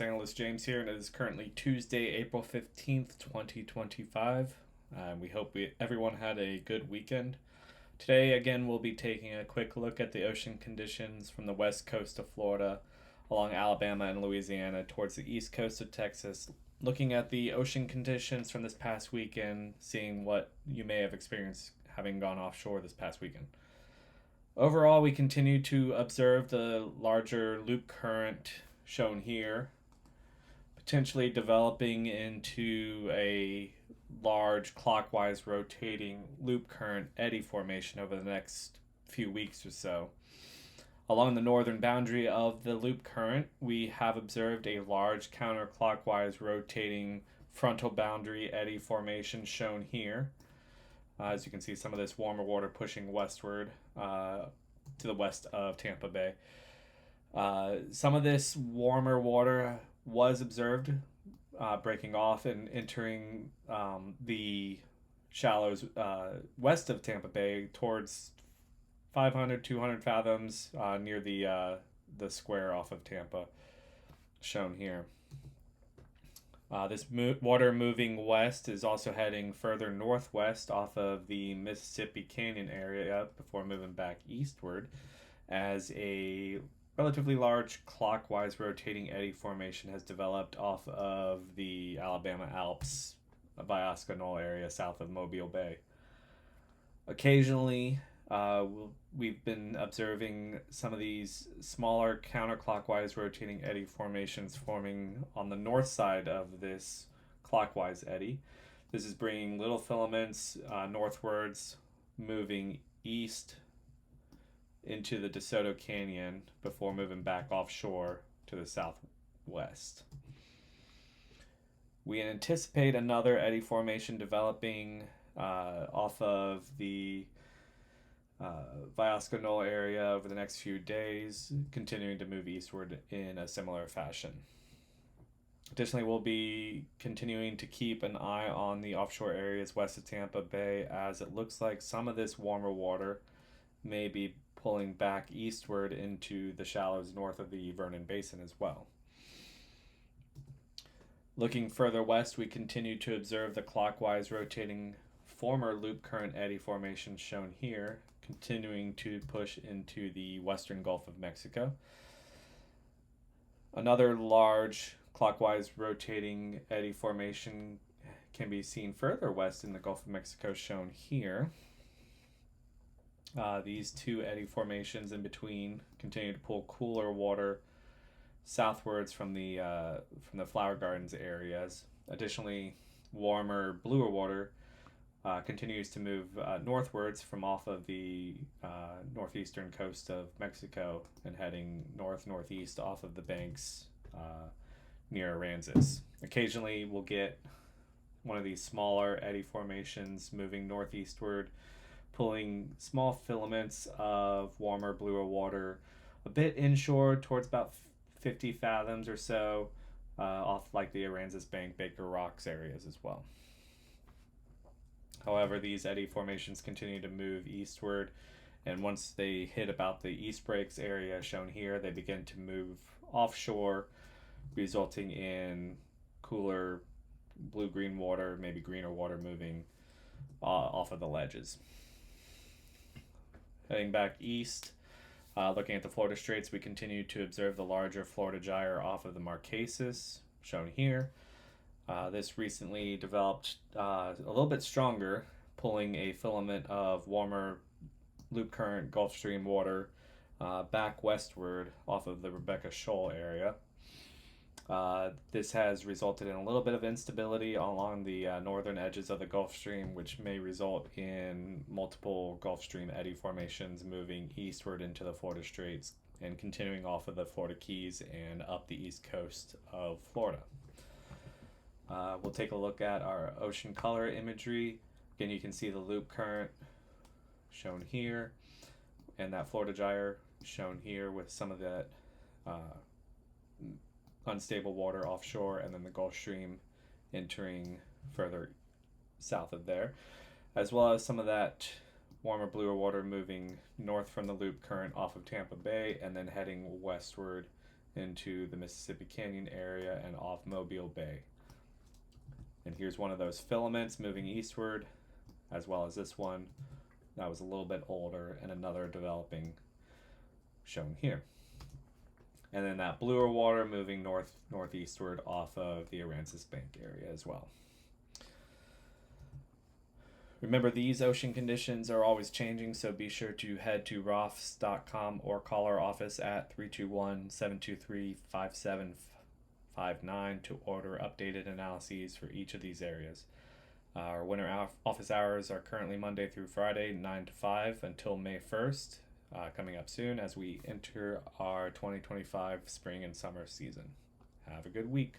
Analyst James here, and it is currently Tuesday, April 15th, 2025. We hope everyone had a good weekend. Today, again, we'll be taking a quick look at the ocean conditions from the west coast of Florida, along Alabama and Louisiana, towards the east coast of Texas, looking at the ocean conditions from this past weekend, seeing what you may have experienced having gone offshore this past weekend. Overall, we continue to observe the larger loop current shown here potentially developing into a large clockwise rotating loop current eddy formation over the next few weeks or so. Along the northern boundary of the loop current, we have observed a large counterclockwise rotating frontal boundary eddy formation shown here. As you can see, some of this warmer water pushing westward to the west of Tampa Bay. Some of this warmer water was observed breaking off and entering the shallows west of Tampa Bay towards 500, 200 fathoms near the square off of Tampa, shown here. This water moving west is also heading further northwest off of the Mississippi Canyon area before moving back eastward as a relatively large clockwise rotating eddy formation has developed off of the Alabama Alps, Viosca Knoll area south of Mobile Bay. Occasionally, we've been observing some of these smaller counterclockwise rotating eddy formations forming on the north side of this clockwise eddy. This is bringing little filaments northwards, moving east into the DeSoto Canyon before moving back offshore to the southwest. We anticipate another eddy formation developing off of the Viosca Knoll area over the next few days, continuing to move eastward in a similar fashion. Additionally, we'll be continuing to keep an eye on the offshore areas west of Tampa Bay, as it looks like some of this warmer water may be pulling back eastward into the shallows north of the Vernon Basin as well. Looking further west, we continue to observe the clockwise rotating former loop current eddy formation shown here, continuing to push into the western Gulf of Mexico. Another large clockwise rotating eddy formation can be seen further west in the Gulf of Mexico, shown here. These two eddy formations in between continue to pull cooler water southwards from the flower gardens areas. Additionally, warmer, bluer water continues to move northwards from off of the northeastern coast of Mexico and heading north-northeast off of the banks near Aransas. Occasionally, we'll get one of these smaller eddy formations moving northeastward, pulling small filaments of warmer, bluer water a bit inshore towards about 50 fathoms or so off like the Aransas Bank, Baker Rocks areas as well. However, these eddy formations continue to move eastward, and once they hit about the East Breaks area shown here, they begin to move offshore, resulting in cooler blue-green water, maybe greener water moving off of the ledges. Heading back east, looking at the Florida Straits, we continue to observe the larger Florida gyre off of the Marquesas, shown here. This recently developed a little bit stronger, pulling a filament of warmer loop current Gulf Stream water back westward off of the Rebecca Shoal area. This has resulted in a little bit of instability along the northern edges of the Gulf Stream, which may result in multiple Gulf Stream eddy formations moving eastward into the Florida Straits and continuing off of the Florida Keys and up the east coast of Florida. We'll take a look at our ocean color imagery. Again, you can see the loop current shown here and that Florida gyre shown here with some of that unstable water offshore, and then the Gulf Stream entering further south of there, as well as some of that warmer, bluer water moving north from the loop current off of Tampa Bay and then heading westward into the Mississippi Canyon area and off Mobile Bay. And here's one of those filaments moving eastward, as well as this one that was a little bit older, and another developing shown here. And then that bluer water moving northeastward off of the Aransas Bank area as well. Remember, these ocean conditions are always changing, so be sure to head to ROFFS.com or call our office at 321-723-5759 to order updated analyses for each of these areas. Our winter office hours are currently Monday through Friday, 9 to 5 until May 1st, coming up soon as we enter our 2025 spring and summer season. Have a good week.